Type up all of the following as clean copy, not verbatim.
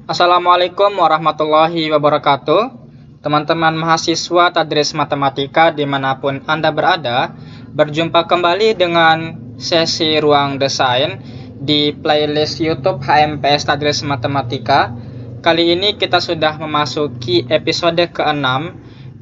Assalamualaikum warahmatullahi wabarakatuh. Teman-teman mahasiswa Tadris Matematika dimanapun Anda berada, berjumpa kembali dengan sesi Ruang Desain di playlist YouTube HMPS Tadris Matematika. Kali ini kita sudah memasuki episode ke-6.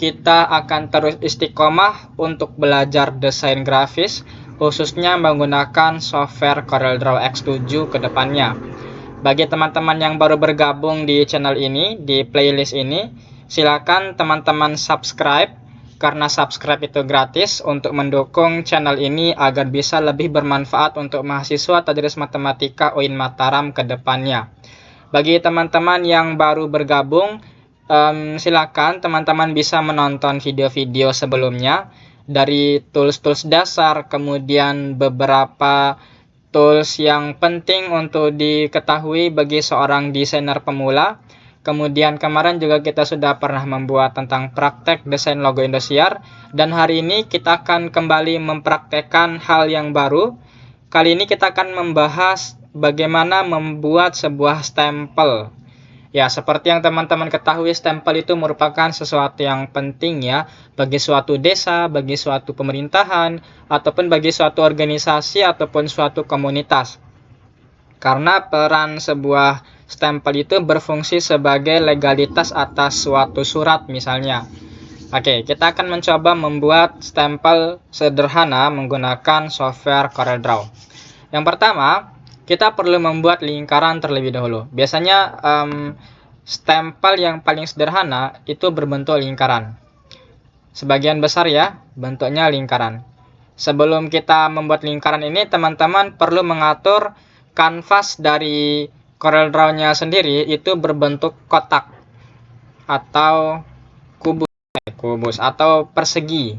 Kita akan terus istiqomah untuk belajar desain grafis, khususnya menggunakan software CorelDRAW X7 ke depannya. Bagi teman-teman yang baru bergabung di channel ini, di playlist ini, silakan teman-teman subscribe, karena subscribe itu gratis untuk mendukung channel ini agar bisa lebih bermanfaat untuk mahasiswa Tadris Matematika UIN Mataram ke depannya. Bagi teman-teman yang baru bergabung, silakan teman-teman bisa menonton video-video sebelumnya dari tools-tools dasar, kemudian beberapa tools yang penting untuk diketahui bagi seorang desainer pemula. Kemudian kemarin juga kita sudah pernah membuat tentang praktek desain logo Indosiar, dan hari ini kita akan kembali mempraktekkan hal yang baru. Kali ini kita akan membahas bagaimana membuat sebuah stempel. Ya, seperti yang teman-teman ketahui, stempel itu merupakan sesuatu yang penting ya bagi suatu desa, bagi suatu pemerintahan, ataupun bagi suatu organisasi ataupun suatu komunitas. Karena peran sebuah stempel itu berfungsi sebagai legalitas atas suatu surat misalnya. Oke, kita akan mencoba membuat stempel sederhana menggunakan software CorelDRAW. Yang pertama, kita perlu membuat lingkaran terlebih dahulu. Biasanya stempel yang paling sederhana itu berbentuk lingkaran. Sebagian besar ya, bentuknya lingkaran. Sebelum kita membuat lingkaran ini, teman-teman perlu mengatur kanvas dari CorelDRAW-nya sendiri itu berbentuk kotak atau kubus atau persegi.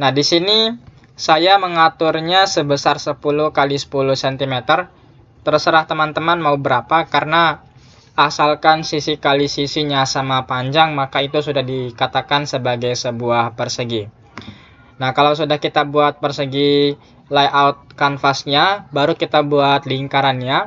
Nah, di sini saya mengaturnya sebesar 10 kali 10 cm. Terserah teman-teman mau berapa, karena asalkan sisi kali sisinya sama panjang, maka itu sudah dikatakan sebagai sebuah persegi. Nah, kalau sudah kita buat persegi layout kanvasnya, baru kita buat lingkarannya.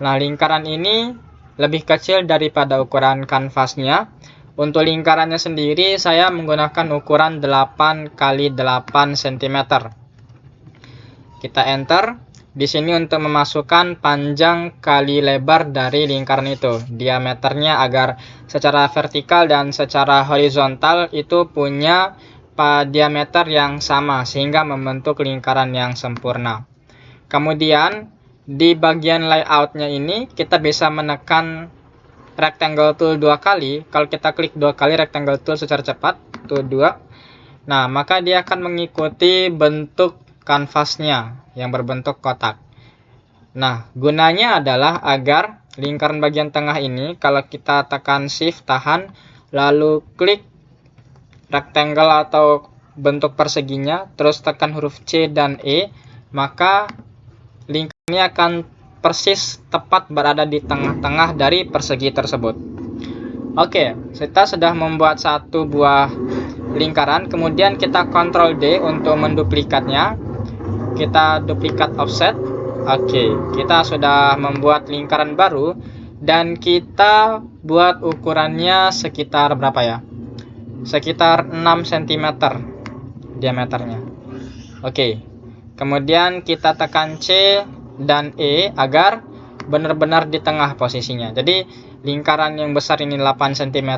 Nah, lingkaran ini lebih kecil daripada ukuran kanvasnya. Untuk lingkarannya sendiri saya menggunakan ukuran 8 kali 8 cm. Kita enter. Di sini untuk memasukkan panjang kali lebar dari lingkaran itu, diameternya agar secara vertikal dan secara horizontal itu punya diameter yang sama sehingga membentuk lingkaran yang sempurna. Kemudian di bagian layoutnya ini kita bisa menekan rectangle tool 2 kali. Kalau kita klik 2 kali rectangle tool secara cepat, tool 2, nah maka dia akan mengikuti bentuk kanvasnya yang berbentuk kotak. Nah, gunanya adalah agar lingkaran bagian tengah ini, kalau kita tekan shift tahan lalu klik rectangle atau bentuk perseginya, terus tekan huruf C dan E, maka lingkaran ini akan persis tepat berada di tengah-tengah dari persegi tersebut. Oke, kita sudah membuat satu buah lingkaran, kemudian kita Ctrl D untuk menduplikatnya. Kita duplikat offset. Oke, kita sudah membuat lingkaran baru dan kita buat ukurannya sekitar berapa ya? Sekitar 6 cm diameternya. Oke. Kemudian kita tekan C dan E agar benar-benar di tengah posisinya. Jadi lingkaran yang besar ini 8 cm,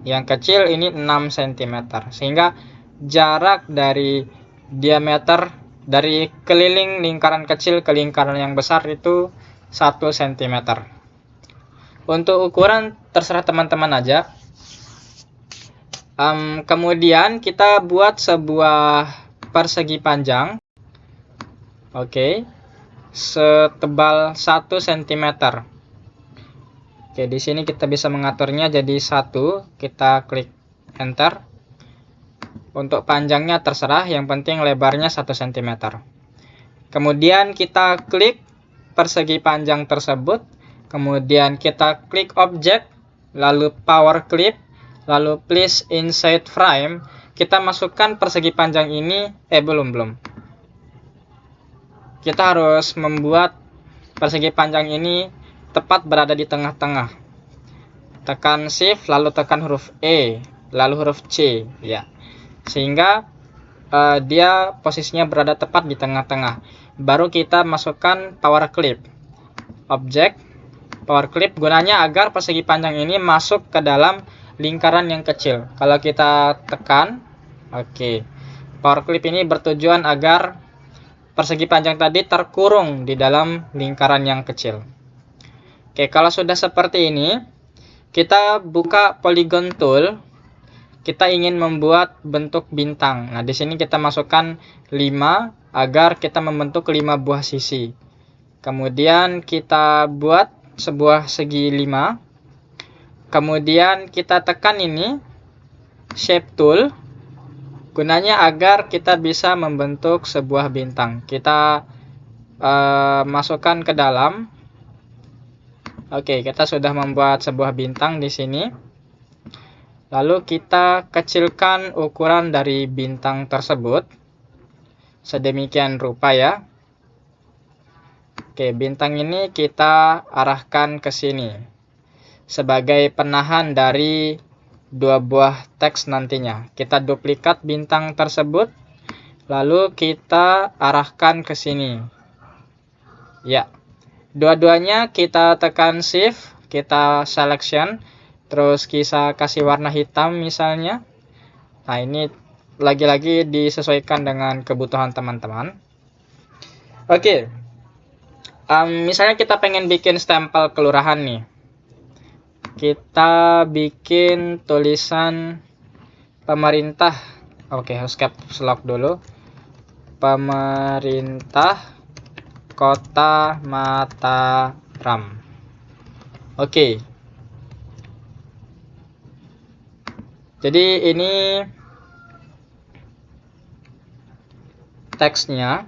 yang kecil ini 6 cm. Sehingga jarak dari diameter dari keliling lingkaran kecil ke lingkaran yang besar itu 1 cm. Untuk ukuran terserah teman-teman aja. Kemudian kita buat sebuah persegi panjang. Oke. Setebal 1 cm. Oke, di sini kita bisa mengaturnya jadi 1. Kita klik enter. Untuk panjangnya terserah, yang penting lebarnya 1 cm. Kemudian kita klik persegi panjang tersebut. Kemudian kita klik objek, lalu power clip, lalu place inside frame. Kita masukkan persegi panjang ini, belum. Kita harus membuat persegi panjang ini tepat berada di tengah-tengah. tekan shift lalu tekan huruf E lalu huruf C ya, sehingga dia posisinya berada tepat di tengah-tengah. Baru kita masukkan power clip. Objek power clip gunanya agar persegi panjang ini masuk ke dalam lingkaran yang kecil. Kalau kita tekan, oke. Power clip ini bertujuan agar persegi panjang tadi terkurung di dalam lingkaran yang kecil. Oke, kalau sudah seperti ini, kita buka polygon tool. Kita ingin membuat bentuk bintang. Nah, di sini kita masukkan 5 agar kita membentuk 5 buah sisi. Kemudian kita buat sebuah segi 5. Kemudian kita tekan ini shape tool. Gunanya agar kita bisa membentuk sebuah bintang. Kita masukkan ke dalam. Oke, kita sudah membuat sebuah bintang di sini. Lalu kita kecilkan ukuran dari bintang tersebut sedemikian rupa ya. Oke, bintang ini kita arahkan ke sini sebagai penahan dari 2 buah teks nantinya. Kita duplikat bintang tersebut lalu kita arahkan ke sini. Ya. Dua-duanya kita tekan shift, kita selection. Terus kita kasih warna hitam misalnya. Nah, ini lagi-lagi disesuaikan dengan kebutuhan teman-teman. Oke. Misalnya kita pengen bikin stempel kelurahan nih. Kita bikin tulisan pemerintah. Oke, harus caps lock dulu. Pemerintah Kota Mataram. Oke. Jadi ini teksnya.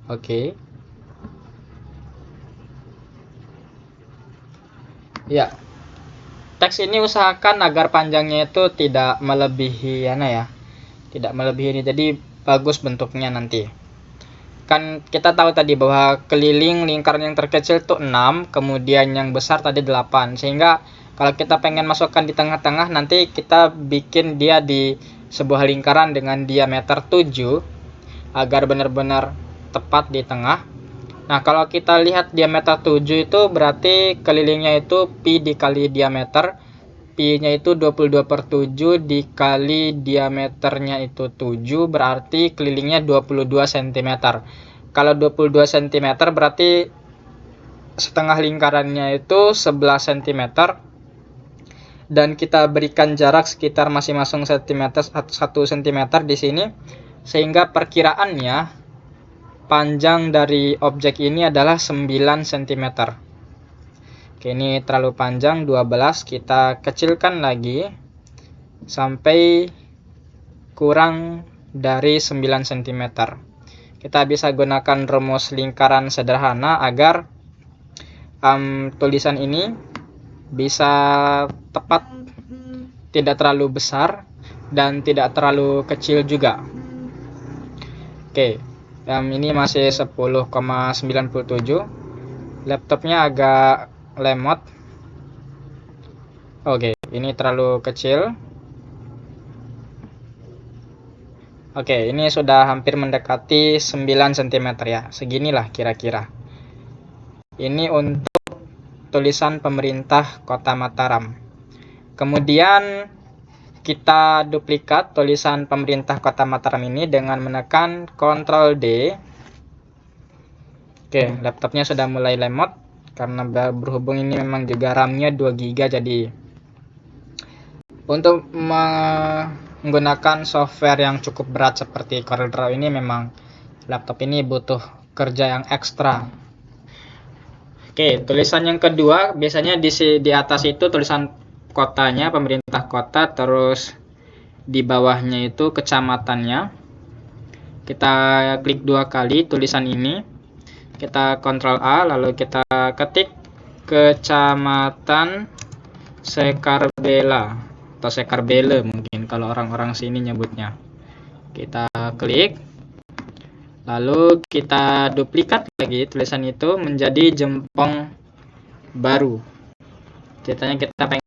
Oke. Ya. Teks ini usahakan agar panjangnya itu tidak melebihi tidak melebihi ini. Jadi bagus bentuknya nanti. Kan kita tahu tadi bahwa keliling lingkaran yang terkecil itu 6, kemudian yang besar tadi 8. Sehingga kalau kita pengen masukkan di tengah-tengah, nanti kita bikin dia di sebuah lingkaran dengan diameter 7 agar benar-benar tepat di tengah. Nah, kalau kita lihat diameter 7 itu berarti kelilingnya itu pi dikali diameter. Pi-nya itu 22/7 dikali diameternya itu 7, berarti kelilingnya 22 cm. Kalau 22 cm berarti setengah lingkarannya itu 11 cm. Dan kita berikan jarak sekitar masing-masing 1 cm di sini, sehingga perkiraannya panjang dari objek ini adalah 9 cm. Oke, ini terlalu panjang 12, kita kecilkan lagi sampai kurang dari 9 cm. Kita bisa gunakan rumus lingkaran sederhana agar tulisan ini bisa tepat, tidak terlalu besar dan tidak terlalu kecil juga. Oke, ini masih 10,97. Laptopnya agak lemot. Oke, ini terlalu kecil. Oke, ini sudah hampir mendekati 9 cm ya. Seginilah kira-kira. Ini untuk tulisan pemerintah Kota Mataram. Kemudian kita duplikat tulisan pemerintah Kota Mataram ini dengan menekan Ctrl D. Oke, laptopnya sudah mulai lemot karena berhubung ini memang juga RAM-nya 2 GB. Jadi untuk menggunakan software yang cukup berat seperti CorelDRAW ini memang laptop ini butuh kerja yang ekstra. Oke, tulisan yang kedua biasanya di atas itu tulisan kotanya, pemerintah kota, terus di bawahnya itu kecamatannya. Kita klik 2 kali tulisan ini, kita Ctrl A, lalu kita ketik Kecamatan Sekarbela atau Sekarbele mungkin kalau orang-orang sini nyebutnya. Kita klik, lalu kita duplikat lagi tulisan itu menjadi jempong baru. Ceritanya kita pengen